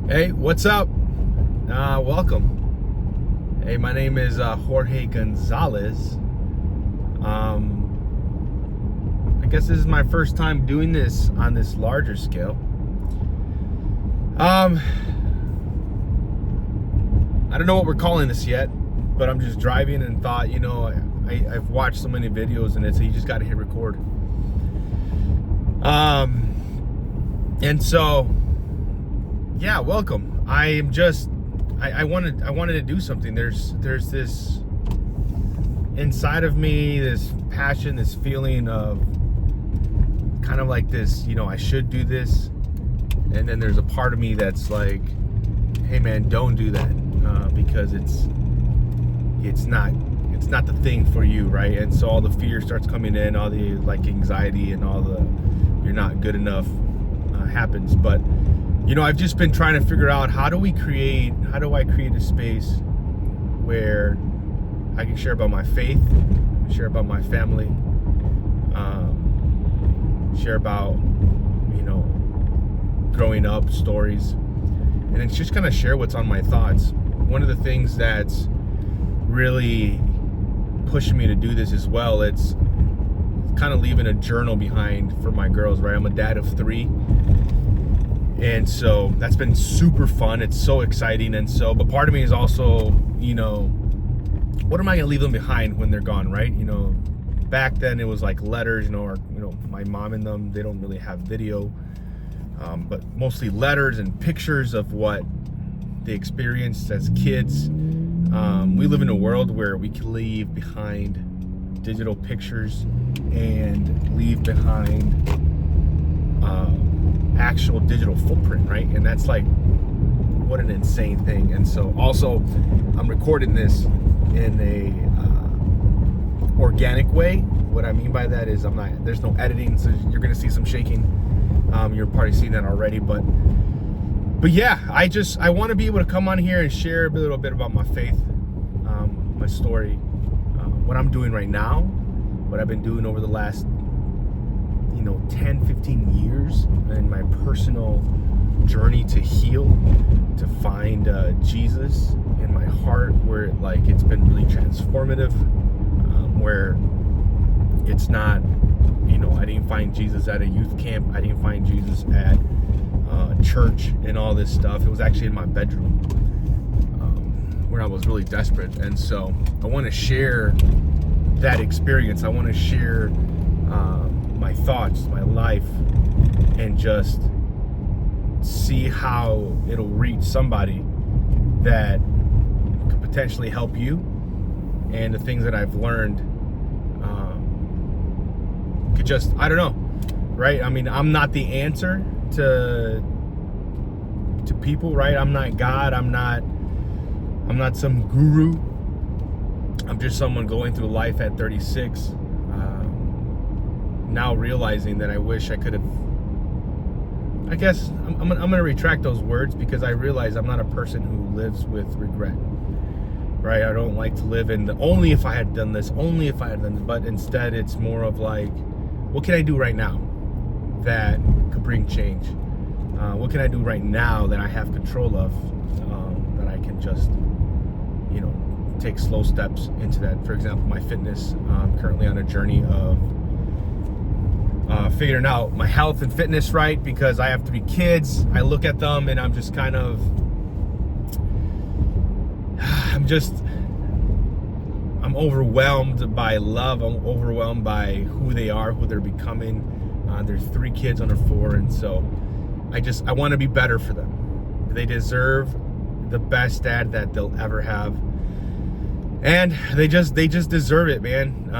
Hey, what's up? Welcome. Hey, my name is Jorge Gonzalez. I guess this is my first time doing this on this larger scale. I don't know what we're calling this yet, but I'm just driving and thought, I've watched so many videos and you just got to hit record. And so, yeah, welcome. I wanted to do something. There's this inside of me, this passion, this feeling of kind of like this, I should do this. And then there's a part of me that's like, hey man, don't do that, because it's not the thing for you, right? And so all the fear starts coming in, all the anxiety and all the you're not good enough happens. But I've just been trying to figure out how do I create a space where I can share about my faith, share about my family, share about growing up stories, and it's just kind of share what's on my thoughts. One of the things that's really pushing me to do this as well, it's kind of leaving a journal behind for my girls, right? I'm a dad of 3, and so that's been super fun. It's so exciting. And so, but part of me is also, what am I gonna leave them behind when they're gone, right? Back then it was like letters, or my mom and them, they don't really have video, but mostly letters and pictures of what they experienced as kids. We live in a world where we can leave behind digital pictures and leave behind actual digital footprint, right? And that's like, what an insane thing. And so also I'm recording this in a organic way. What I mean by that is there's no editing, so you're gonna see some shaking. You're probably seeing that already, but yeah, I want to be able to come on here and share a little bit about my faith, my story, what I'm doing right now, what I've been doing over the last 10, 15 years, and my personal journey to heal, to find Jesus in my heart, where it's been really transformative, where it's not, I didn't find Jesus at a youth camp, I didn't find Jesus at church and all this stuff. It was actually in my bedroom, where I was really desperate. And so I want to share that experience. I want to share my thoughts, my life, and just see how it'll reach somebody that could potentially help you. And the things that I've learned could just, I don't know, right? I mean, I'm not the answer to people, right? I'm not God. I'm not some guru. I'm just someone going through life at 36, now realizing that I wish I could have, I guess I'm gonna retract those words, because I realize I'm not a person who lives with regret, right? I don't like to live in the only if I had done this, but instead it's more of like, what can I do right now that could bring change? What can I do right now that I have control of, that I can just, take slow steps into that? For example, my fitness. I'm currently on a journey of figuring out my health and fitness, right? Because I have 3 kids. I look at them and I'm just kind of, I'm overwhelmed by love. I'm overwhelmed by who they are, who they're becoming. There's 3 kids under 4, and so I want to be better for them. They deserve the best dad that they'll ever have, and they just deserve it, man.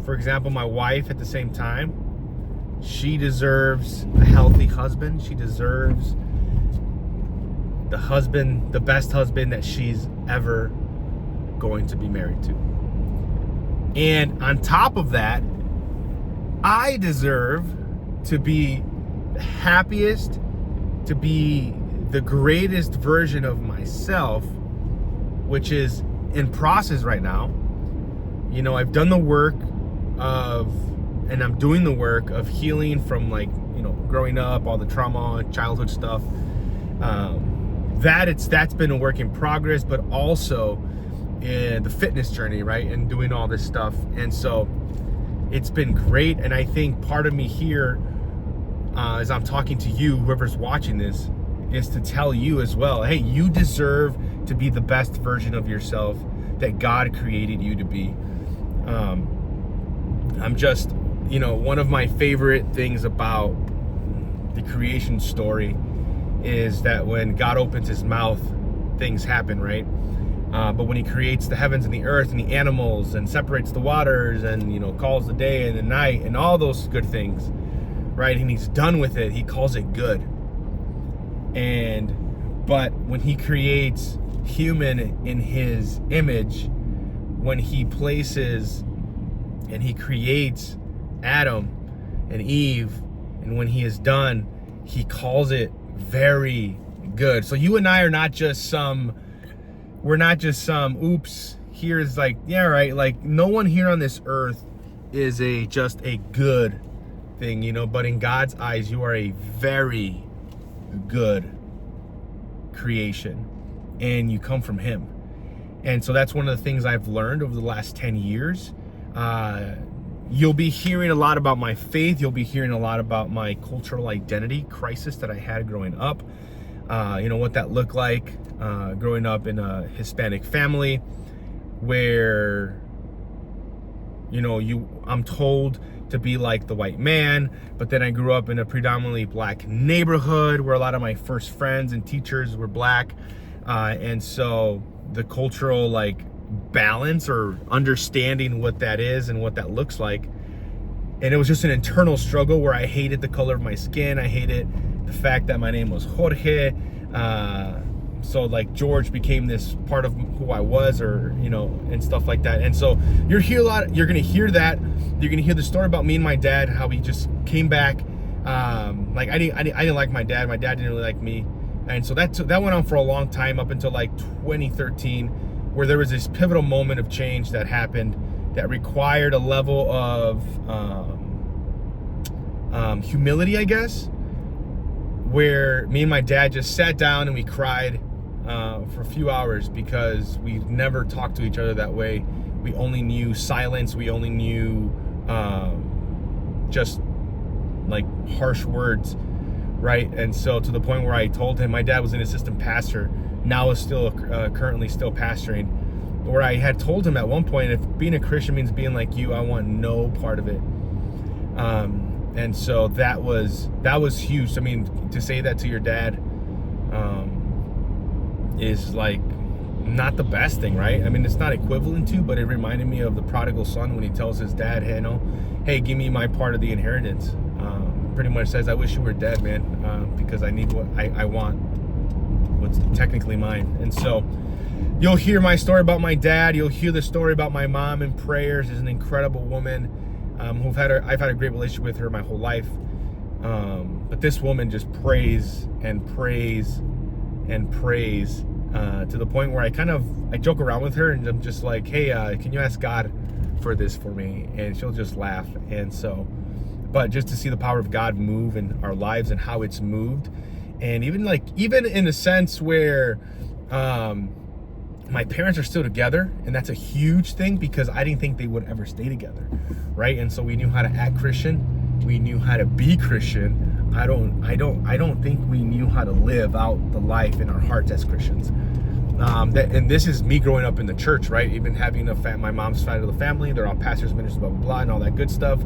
For example, my wife, at the same time, she deserves a healthy husband. She deserves the best husband that she's ever going to be married to. And on top of that, I deserve to be the happiest, to be the greatest version of myself, which is in process right now. I've done the work and I'm doing the work of healing from growing up, all the trauma, childhood stuff. that's been a work in progress, but also in the fitness journey, right? And doing all this stuff. And so it's been great. And I think part of me here, as I'm talking to you, whoever's watching this, is to tell you as well, hey, you deserve to be the best version of yourself that God created you to be. I'm just, one of my favorite things about the creation story is that when God opens his mouth, things happen, right? But when he creates the heavens and the earth and the animals and separates the waters and, calls the day and the night and all those good things, right? And he's done with it, he calls it good. But when he creates human in his image, when he places and he creates Adam and Eve, and when he is done, he calls it very good. So you and I are not just we're not just some, oops, here's like, yeah, right. Like no one here on this earth is just a good thing, but in God's eyes, you are a very good creation and you come from him. And so that's one of the things I've learned over the last 10 years. You'll be hearing a lot about my faith. You'll be hearing a lot about my cultural identity crisis that I had growing up. What that looked like growing up in a Hispanic family where, I'm told to be like the white man, but then I grew up in a predominantly black neighborhood where a lot of my first friends and teachers were black. And so the cultural balance or understanding what that is and what that looks like. And it was just an internal struggle where I hated the color of my skin. I hated the fact that my name was Jorge. So George became this part of who I was, or, and stuff like that. And so you're going to hear that. You're going to hear the story about me and my dad, how he just came back. I didn't like my dad. My dad didn't really like me. And so that went on for a long time, up until 2013, where there was this pivotal moment of change that happened that required a level of humility, I guess, where me and my dad just sat down and we cried for a few hours because we never talked to each other that way. We only knew silence. We only knew just harsh words, right? And so to the point where I told him, my dad was an assistant pastor, now is still currently still pastoring, where I had told him at one point, if being a Christian means being like you, I want no part of it. And so that was huge. I mean, to say that to your dad is not the best thing, right? I mean, it's not equivalent to, but it reminded me of the prodigal son when he tells his dad, hey, give me my part of the inheritance. Pretty much says, I wish you were dead, man, because I need what I want, what's technically mine. And so you'll hear my story about my dad. You'll hear the story about my mom in prayers. She's an incredible woman. I've had a great relationship with her my whole life. But this woman just prays and prays and prays to the point where I joke around with her and I'm just like, hey, can you ask God for this for me? And she'll just laugh. And so, but just to see the power of God move in our lives and how it's moved. And even in a sense where my parents are still together, and that's a huge thing because I didn't think they would ever stay together, right? And so we knew how to act Christian, we knew how to be Christian. I don't think we knew how to live out the life in our hearts as Christians. And this is me growing up in the church, right? Even having my mom's side of the family, they're all pastors, ministers, blah blah blah, and all that good stuff.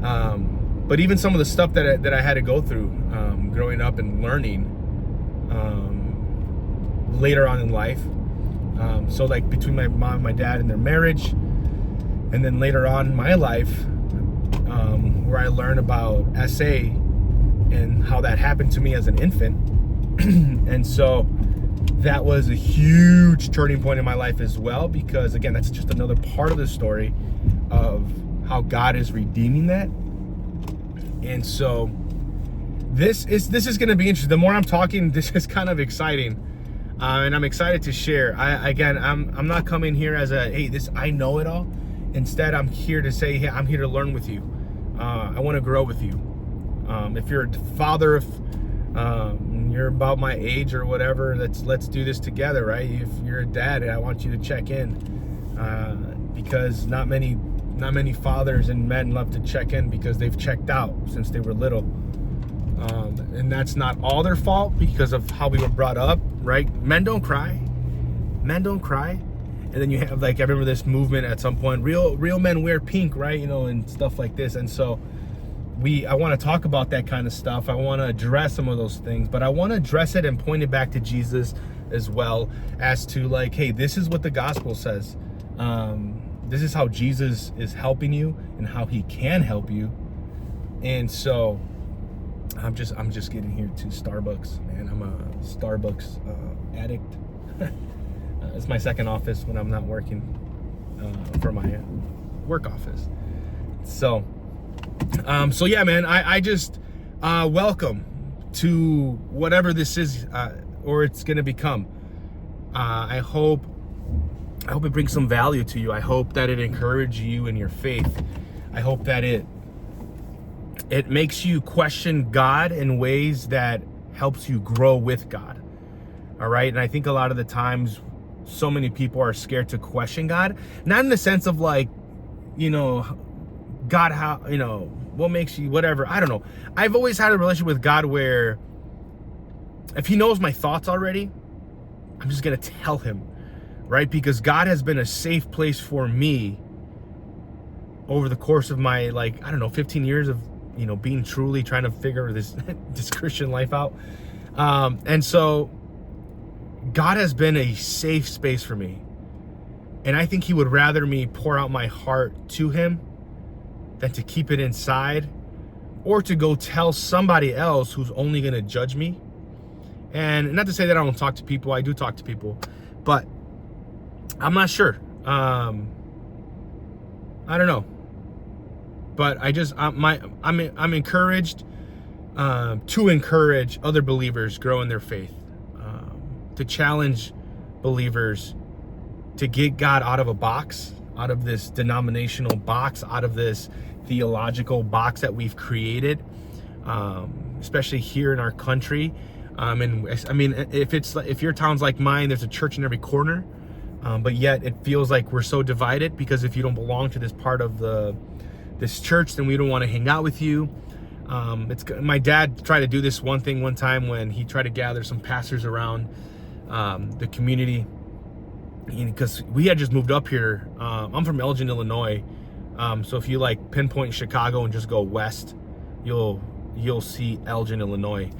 But even some of the stuff that I had to go through growing up and learning later on in life. So between my mom and my dad and their marriage, and then later on in my life, where I learned about SA and how that happened to me as an infant. And so that was a huge turning point in my life as well, because again, that's just another part of the story of how God is redeeming that. And so this is going to be interesting. The more I'm talking, this is kind of exciting. And I'm excited to share. I'm not coming here as I know it all. Instead, I'm here to say, hey, I'm here to learn with you. I want to grow with you. If you're a father, if you're you're about my age or whatever, let's do this together, right? If you're a dad, I want you to check in, because not many fathers and men love to check in because they've checked out since they were little. And that's not all their fault because of how we were brought up, right? Men don't cry. And then you have, like, I remember this movement at some point, real men wear pink, right? And stuff like this. And so I want to talk about that kind of stuff. I want to address some of those things, but I want to address it and point it back to Jesus as well, as to, like, hey, this is what the gospel says. This is how Jesus is helping you and how he can help you. And so I'm just getting here to Starbucks, man. I'm a Starbucks addict. It's my second office when I'm not working for my work office. So yeah, man, I just welcome to whatever this is, or it's gonna become. I hope it brings some value to you. I hope that it encourages you in your faith. I hope that it makes you question God in ways that helps you grow with God. All right. And I think a lot of the times so many people are scared to question God, not in the sense of, like, God, how, what makes you, whatever. I don't know. I've always had a relationship with God where if he knows my thoughts already, I'm just going to tell him, right? Because God has been a safe place for me over the course of my, 15 years of, being truly trying to figure this Christian life out. And so God has been a safe space for me. And I think he would rather me pour out my heart to him than to keep it inside, or to go tell somebody else who's only going to judge me. And not to say that I don't talk to people. I do talk to people, but I'm not sure. I don't know. But I'm encouraged to encourage other believers grow in their faith, to challenge believers to get God out of a box, out of this denominational box, out of this theological box that we've created, especially here in our country. And I mean, if your town's like mine, there's a church in every corner, but yet it feels like we're so divided, because if you don't belong to this part of this church, then we don't want to hang out with you. My dad tried to do this one time when he tried to gather some pastors around the community, because we had just moved up here. I'm from Elgin, Illinois. So if you pinpoint Chicago and just go west, you'll see Elgin, Illinois.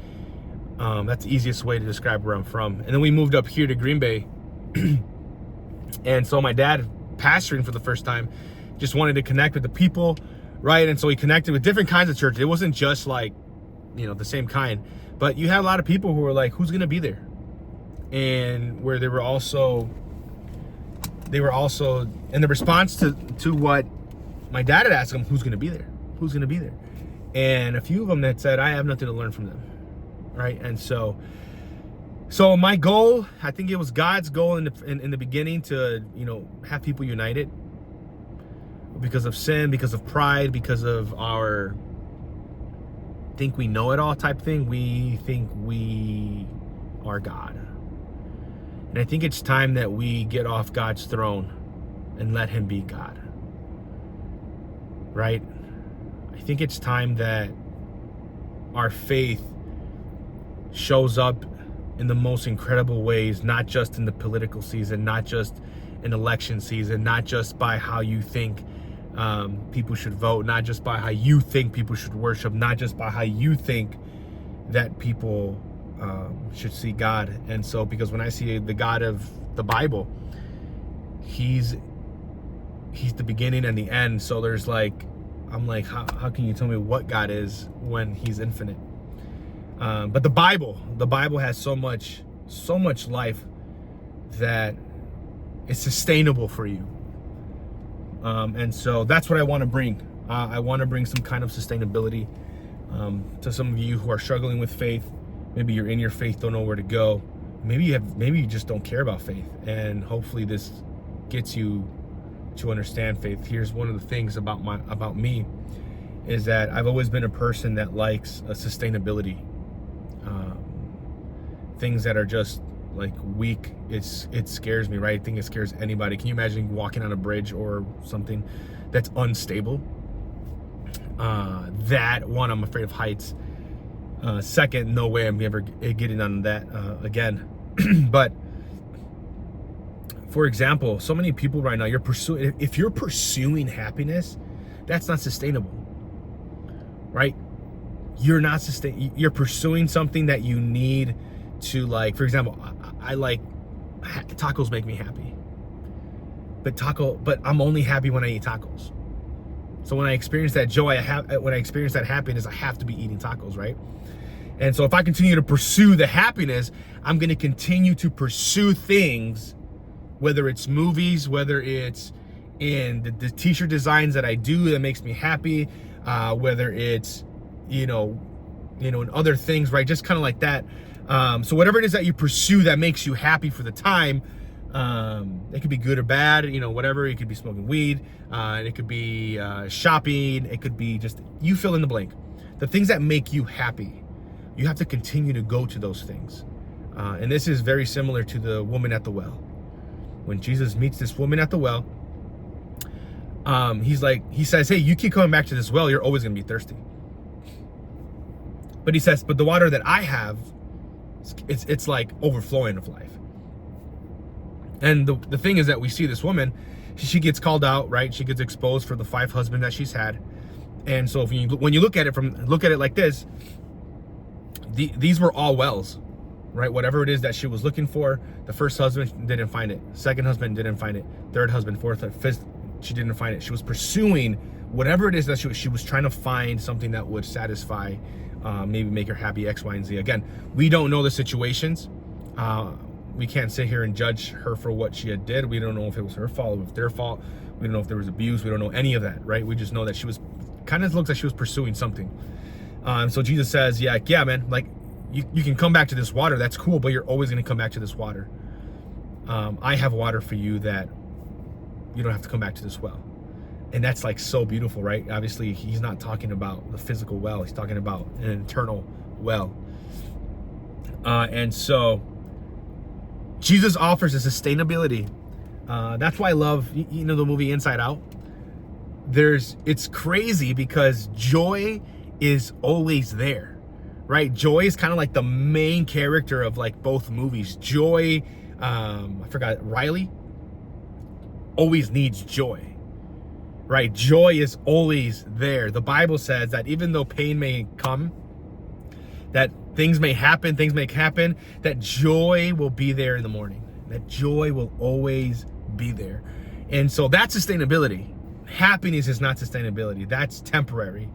That's the easiest way to describe where I'm from. And then we moved up here to Green Bay. And so my dad, pastoring for the first time, just wanted to connect with the people, right? And so he connected with different kinds of churches. It wasn't just the same kind, but you had a lot of people who were like, who's going to be there? And where they were also, in the response to what my dad had asked them, who's going to be there? Who's going to be there? And a few of them that said, I have nothing to learn from them. Right. And so my goal, I think it was God's goal in the beginning to, have people united because of sin, because of pride, because of our think we know it all type thing. We think we are God. And I think it's time that we get off God's throne and let him be God. Right? I think it's time that our faith shows up in the most incredible ways, not just in the political season, not just in election season, not just by how you think people should vote, not just by how you think people should worship, not just by how you think that people should see God. And so, because when I see the God of the Bible, he's the beginning and the end. So there's I'm like, how can you tell me what God is when he's infinite? But the Bible has so much life that is sustainable for you. And so that's what I want to bring. I want to bring some kind of sustainability to some of you who are struggling with faith. Maybe you're in your faith, don't know where to go. Maybe you just don't care about faith. And hopefully this gets you to understand faith. Here's one of the things about me is that I've always been a person that likes a sustainability. things that are just like weak, it scares me, right? I think it scares anybody. Can you imagine walking on a bridge or something that's unstable? That one, I'm afraid of heights. Second, no way I'm ever getting on that again. But for example, so many people right now, if you're pursuing happiness, that's not sustainable, right? You're pursuing something that you need to, like, for example, I like tacos make me happy, but I'm only happy when I eat tacos. So when I experience that joy, when I experience that happiness, I have to be eating tacos, right? And so if I continue to pursue the happiness, I'm going to continue to pursue things, whether it's movies, whether it's in the t-shirt designs that I do that makes me happy, whether it's, in other things, right? Just kind of like that. So whatever it is that you pursue that makes you happy for the time, it could be good or bad, whatever. It could be smoking weed, it could be shopping, it could be just, you fill in the blank. The things that make you happy, you have to continue to go to those things. And this is very similar to the woman at the well. When Jesus meets this woman at the well, he says, hey, you keep coming back to this well, you're always gonna be thirsty. But he says, but the water that I have, it's like overflowing of life. And the thing is that we see this woman, she gets called out, right? She gets exposed for the 5 husbands that she's had. And so when you look at it like this, these were all wells, right? Whatever it is that she was looking for, the first husband didn't find it. Second husband didn't find it. Third husband, fourth, fifth, she didn't find it. She was pursuing whatever it is that she was trying to find something that would satisfy, maybe make her happy, X, Y, and Z. Again, we don't know the situations. We can't sit here and judge her for what she had did. We don't know if it was her fault, or if their fault. We don't know if there was abuse. We don't know any of that, right? We just know that she was, kind of looks like she was pursuing something. So Jesus says, yeah, man, like you can come back to this water. That's cool, but you're always going to come back to this water. I have water for you that you don't have to come back to this well. And that's like so beautiful, right? Obviously, he's not talking about the physical well. He's talking about an eternal well. And so Jesus offers a sustainability. That's why I love, the movie Inside Out. It's crazy because joy is always there, right? Joy is kind of like the main character of like both movies. Joy, I forgot, Riley always needs joy, right? Joy is always there. The Bible says that even though pain may come, that things may happen, that joy will be there in the morning. That joy will always be there. And so that's sustainability. Happiness is not sustainability. That's temporary.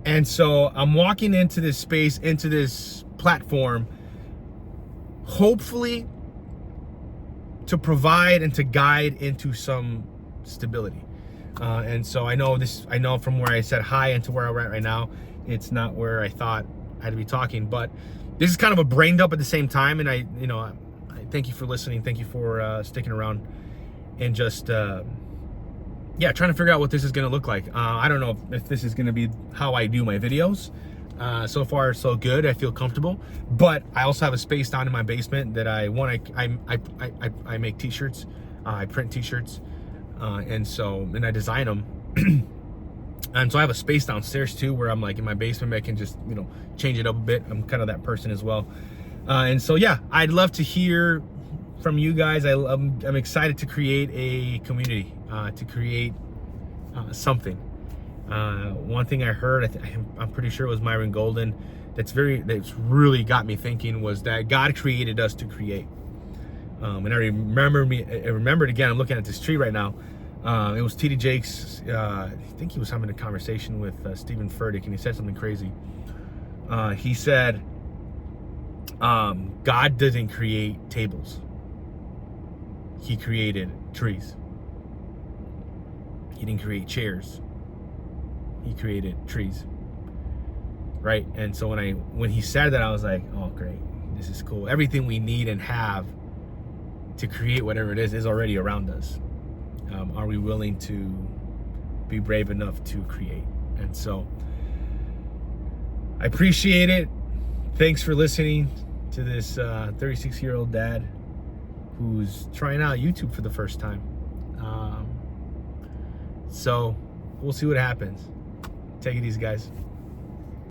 And so I'm walking into this space, into this platform, hopefully to provide and to guide into some stability. And so I know from where I said hi and to where I'm at right now, it's not where I thought I had to be talking, but this is kind of a brain dump at the same time. And I thank you for listening. Thank you for sticking around and just, trying to figure out what this is going to look like. I don't know if this is going to be how I do my videos. So far, so good. I feel comfortable, but I also have a space down in my basement that I make t-shirts. I print t-shirts, and I design them. And so I have a space downstairs too, where I'm like in my basement, I can just, change it up a bit. I'm kind of that person as well. And so, yeah, I'd love to hear from you guys. I'm excited to create a community, to create something. One thing I heard, I'm pretty sure it was Myron Golden, that's really got me thinking, was that God created us to create. And I remembered again, I'm looking at this tree right now. It was TD Jakes. I think he was having a conversation with Stephen Furtick, and he said something crazy. He said, God doesn't create tables. He created trees. He didn't create chairs. He created trees. Right? And so when he said that, I was like, oh, great. This is cool. Everything we need and have to create whatever it is already around us. Are we willing to be brave enough to create? And so I appreciate it. Thanks for listening. to this 36-year-old dad who's trying out YouTube for the first time. So we'll see what happens. Take it easy, guys.